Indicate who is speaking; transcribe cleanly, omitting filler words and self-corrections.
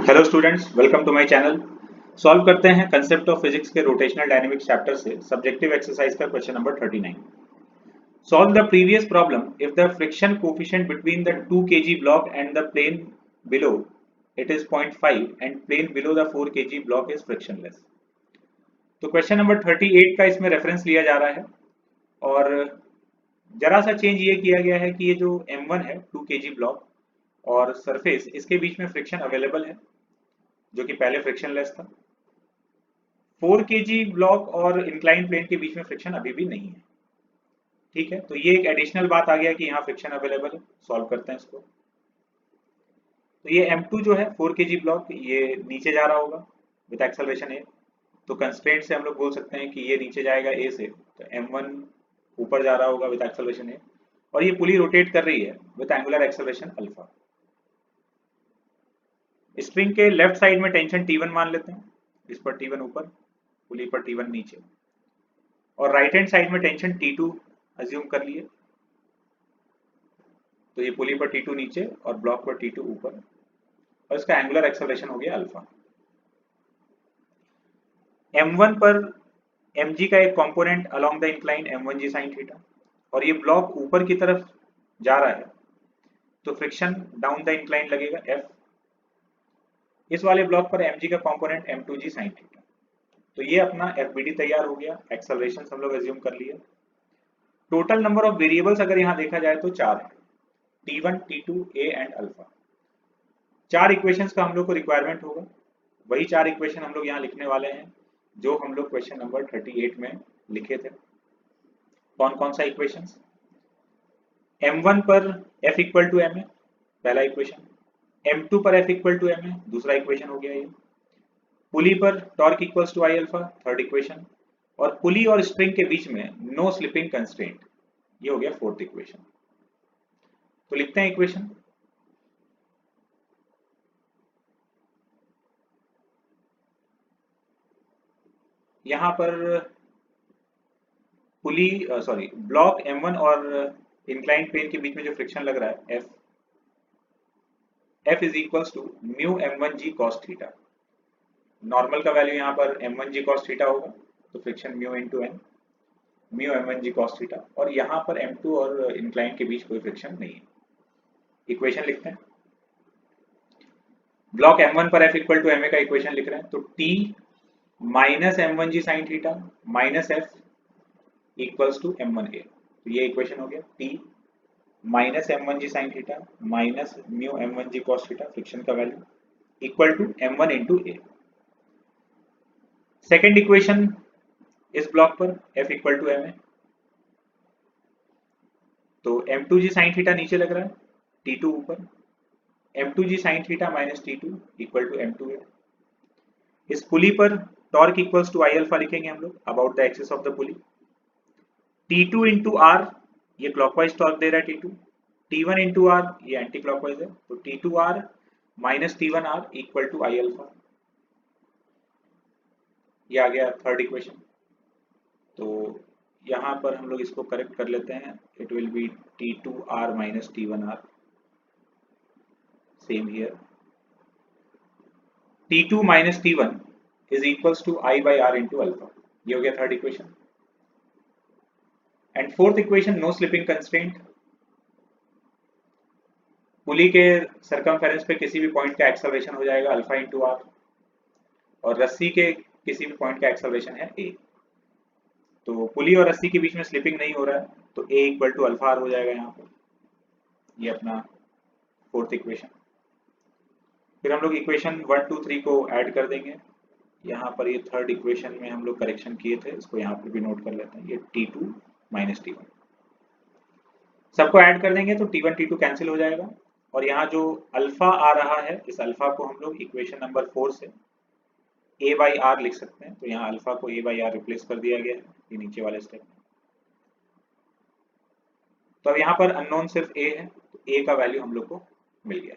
Speaker 1: Hello students, welcome to my channel. Solve करते हैं concept of physics के rotational dynamics chapter से subjective exercise का question number 39। Solve the previous problem if the friction coefficient between the 2 kg block and the plane below it is 0.5 and plane below the 4 kg block is frictionless. तो question number 38 का इसमें reference लिया जा रहा है और जरा सा चेंज ये किया गया है कि ये जो M1 है 2 kg ब्लॉक और सरफेस इसके बीच में फ्रिक्शन अवेलेबल है जो कि पहले फ्रिक्शनलेस था। 4 kg ब्लॉक और इंक्लाइन प्लेन के बीच में फ्रिक्शन अभी भी नहीं है। ठीक है, तो ये एक एडिशनल बात आ गया कि यहाँ फ्रिक्शन अवेलेबल है। सॉल्व करते हैं इसको। तो ये M2 जो है 4 kg ब्लॉक ये नीचे जा रहा होगा विद एक्सेलरेशन a। तो कंस्ट्रेंट से हम लोग बोल सकते हैं कि ये नीचे जाएगा a से, तो M1 ऊपर जा रहा होगा विद एक्सेलरेशन a और ये पुली रोटेट कर रही है with angular acceleration alpha. Spring के लेफ्ट साइड में टेंशन T1 मान लेते हैं, इस पर T1 ऊपर, पुली पर T1 नीचे, और राइट हैंड साइड में टेंशन T2 अज्यूम कर लिए। तो ये पुली पर T2 नीचे और ब्लॉक पर T2 ऊपर और इसका एंगुलर एक्सेलरेशन हो गया अल्फा। M1 पर mg का एक component along the incline M1g sin theta और ये ब्लॉक ऊपर की तरफ जा रहा है तो फ्रिक्शन डाउन द इंक्लाइन लगेगा F। इस वाले ब्लॉक पर mg का कंपोनेंट M2g sin थीटा। तो ये अपना FBD तैयार हो गया। एक्सेलरेशन हम लोग अज्यूम कर लिए। टोटल नंबर ऑफ वेरिएबल्स अगर यहाँ देखा जाए तो 4 है, T1, T2, A and alpha. 4 equations का हम लोग को रिक्वायरमेंट होगा। वही 4 इक्वेशन हम लोग यहाँ लिखने वाले हैं जो हम लोग क्वेश्चन नंबर 38 में लिखे थे। कौन कौन सा इक्वेशंस? M1 पर F इक्वल टू M है, पहला इक्वेशन। M2 पर F इक्वल टू M है, दूसरा इक्वेशन हो गया ये। पुली पर torque equals to I alpha, third equation. और पुली और स्प्रिंग के बीच में नो स्लिपिंग कंस्ट्रेंट, ये हो गया फोर्थ इक्वेशन। तो लिखते हैं इक्वेशन। यहां पर पुली ब्लॉक M1 और इंक्लाइंड प्लेन के बीच में जो फ्रिक्शन लग रहा है F is equals to mu M1g cos theta. Normal का वैल्यू यहाँ पर M1g cos थीटा होगा, तो friction mu into n, mu M1g cos theta. और यहाँ पर M2 और इंक्लाइन के बीच कोई फ्रिक्शन नहीं है। इक्वेशन लिखते हैं। ब्लॉक M1 पर F इक्वल टू MA का इक्वेशन लिख रहे हैं, तो T minus M1g sin theta minus F equals to M1A। तो ये इक्वेशन हो गया, T minus M1g sin theta minus mu M1g cos theta, friction का value, equal to M1 into A। Second equation इस ब्लॉक पर F equal to MA, तो M2g sin theta नीचे लग रहा है, T2 ऊपर, M2g sin theta minus T2 equal to M2A। इस पुली पर torque equals to I alpha लिखेंगे हम लोग about the axis of the pulley. T2 into R, ये क्लॉकवाइज टॉर्क दे रहा है T2, T1 इंटू आर ये एंटी क्लॉकवाइज है, तो T2R minus T1R equal to I alpha. ये आ गया थर्ड इक्वेशन। तो यहाँ पर हम लोग इसको करेक्ट कर लेते हैं। It will be T2R minus T1R, same here. T2 minus T1 is equals to I by R into alpha. ये हो गया third equation. And fourth equation, no slipping constraint. Pulley के सरकमफेरेंस पे किसी भी पॉइंट का एक्सेलरेशन हो जाएगा अल्फा इंटू आर और रस्सी के किसी भी पॉइंट का एक्सेलरेशन है ए। तो पुली और रस्सी के बीच में स्लिपिंग नहीं हो रहा है, तो ए इक्वल टू अल्फा आर हो जाएगा यहाँ पर। ये अपना फोर्थ इक्वेशन। फिर हम लोग इक्वेशन 1, 2, 3 को ऐड कर देंगे। यहाँ पर ये थर्ड इक्वेशन में हम लोग करेक्शन किए थे, इसको यहाँ पर भी नोट कर लेते हैं। ये T2 माइनस T1 सबको ऐड कर देंगे तो T1 T2 कैंसिल हो जाएगा और यहाँ जो अल्फा आ रहा है इस अल्फा को हम लोग इक्वेशन नंबर 4 से A बाई आर लिख सकते हैं। तो यहाँ अल्फा को A बाई आर रिप्लेस कर दिया गया है ये नीचे वाले स्टेप में। तो अब यहाँ पर अननोन सिर्फ A है, तो A का वैल्यू हम लोग को मिल गया।